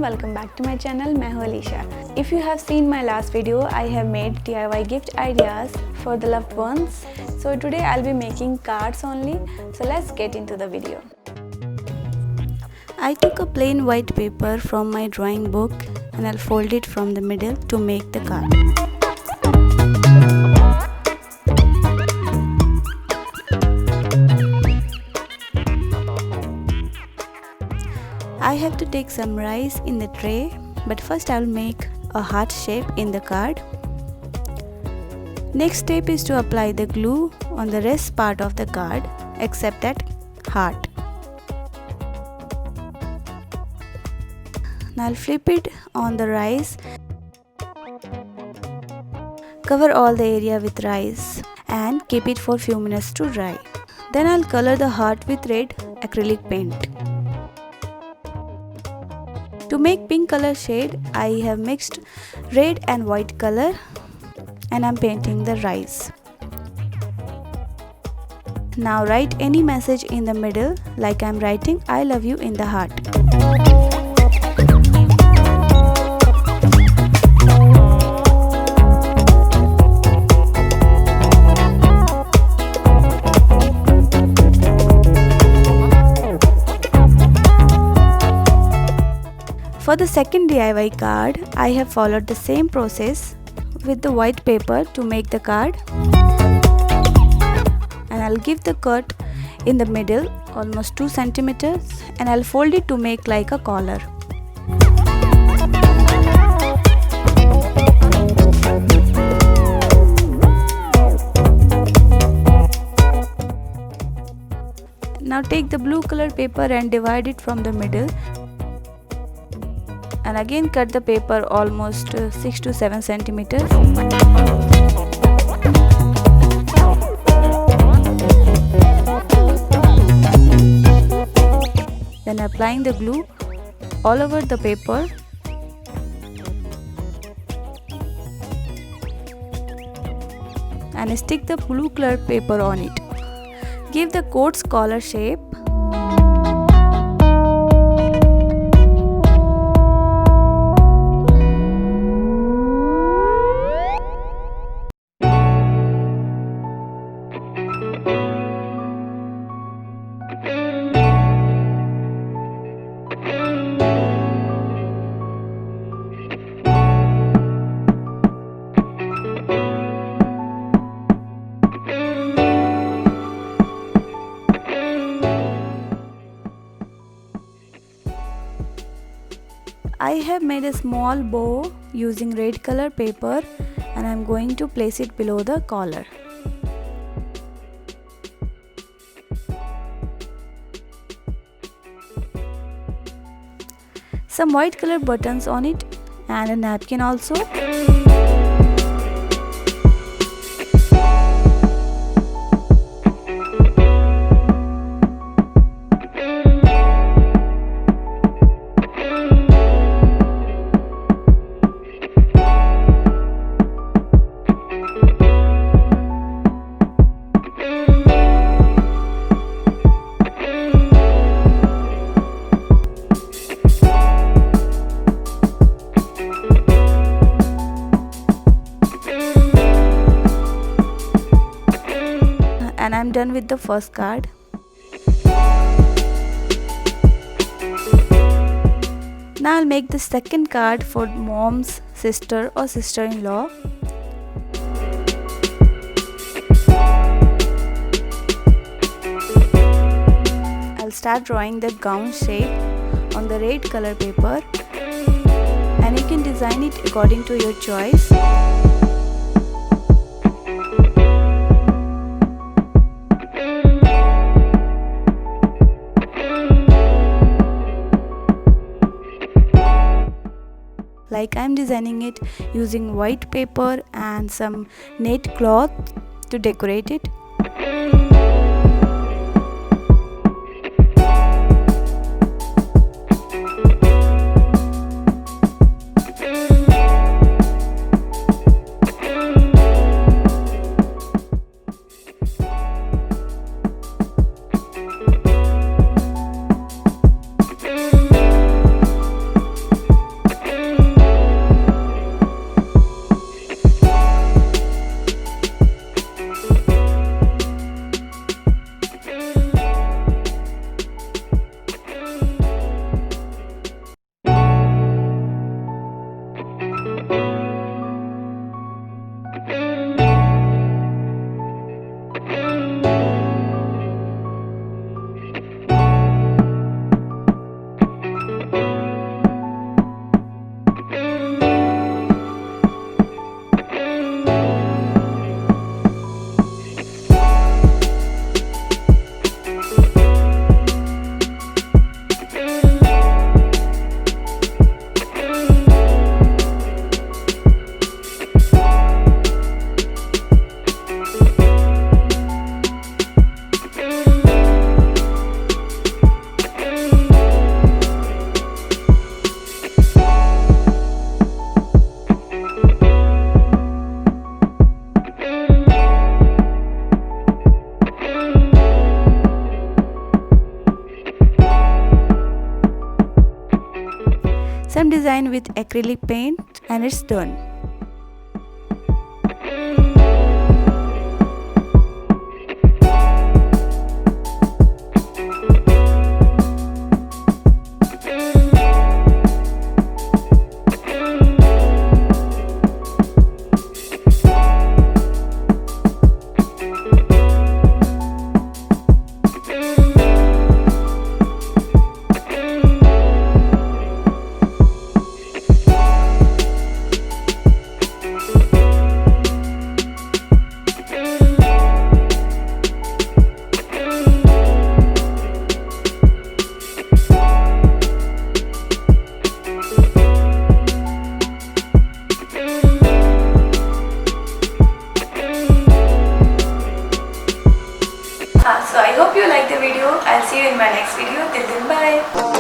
welcome back to my channel. मैं हूँ Alisha. If you have seen my last video, I have made DIY gift ideas for the loved ones. So today I'll be making cards only. So let's get into the video. I took a plain white paper from my drawing book and I'll fold it from the middle to make the card. I have to take some rice in the tray, but first I'll make a heart shape in the card. Next step is to apply the glue on the rest part of the card except that heart. Now I'll flip it on the rice. Cover all the area with rice and keep it for few minutes to dry. Then I'll color the heart with red acrylic paint. To make pink color shade, I have mixed red and white color and I'm painting the rice. Now write any message in the middle, like I'm writing I love you in the heart. For the second DIY card, I have followed the same process with the white paper to make the card, and I'll give the cut in the middle almost 2 centimeters and I'll fold it to make like a collar. Now take the blue color paper and divide it from the middle. And again cut the paper almost 6 to 7 centimeters. Then applying the glue all over the paper. And stick the blue color paper on it. Give the coat's collar shape. I have made a small bow using red color paper and I am going to place it below the collar. Some white color buttons on it and a napkin also. And I'm done with the first card. Now I'll make the second card for mom's sister or sister-in-law. I'll start drawing the gown shape on the red color paper and you can design it according to your choice. Like I'm designing it using white paper and some net cloth to decorate it. design with acrylic paint and it's done. So I hope you liked the video. I'll see you in my next video. Till then, bye.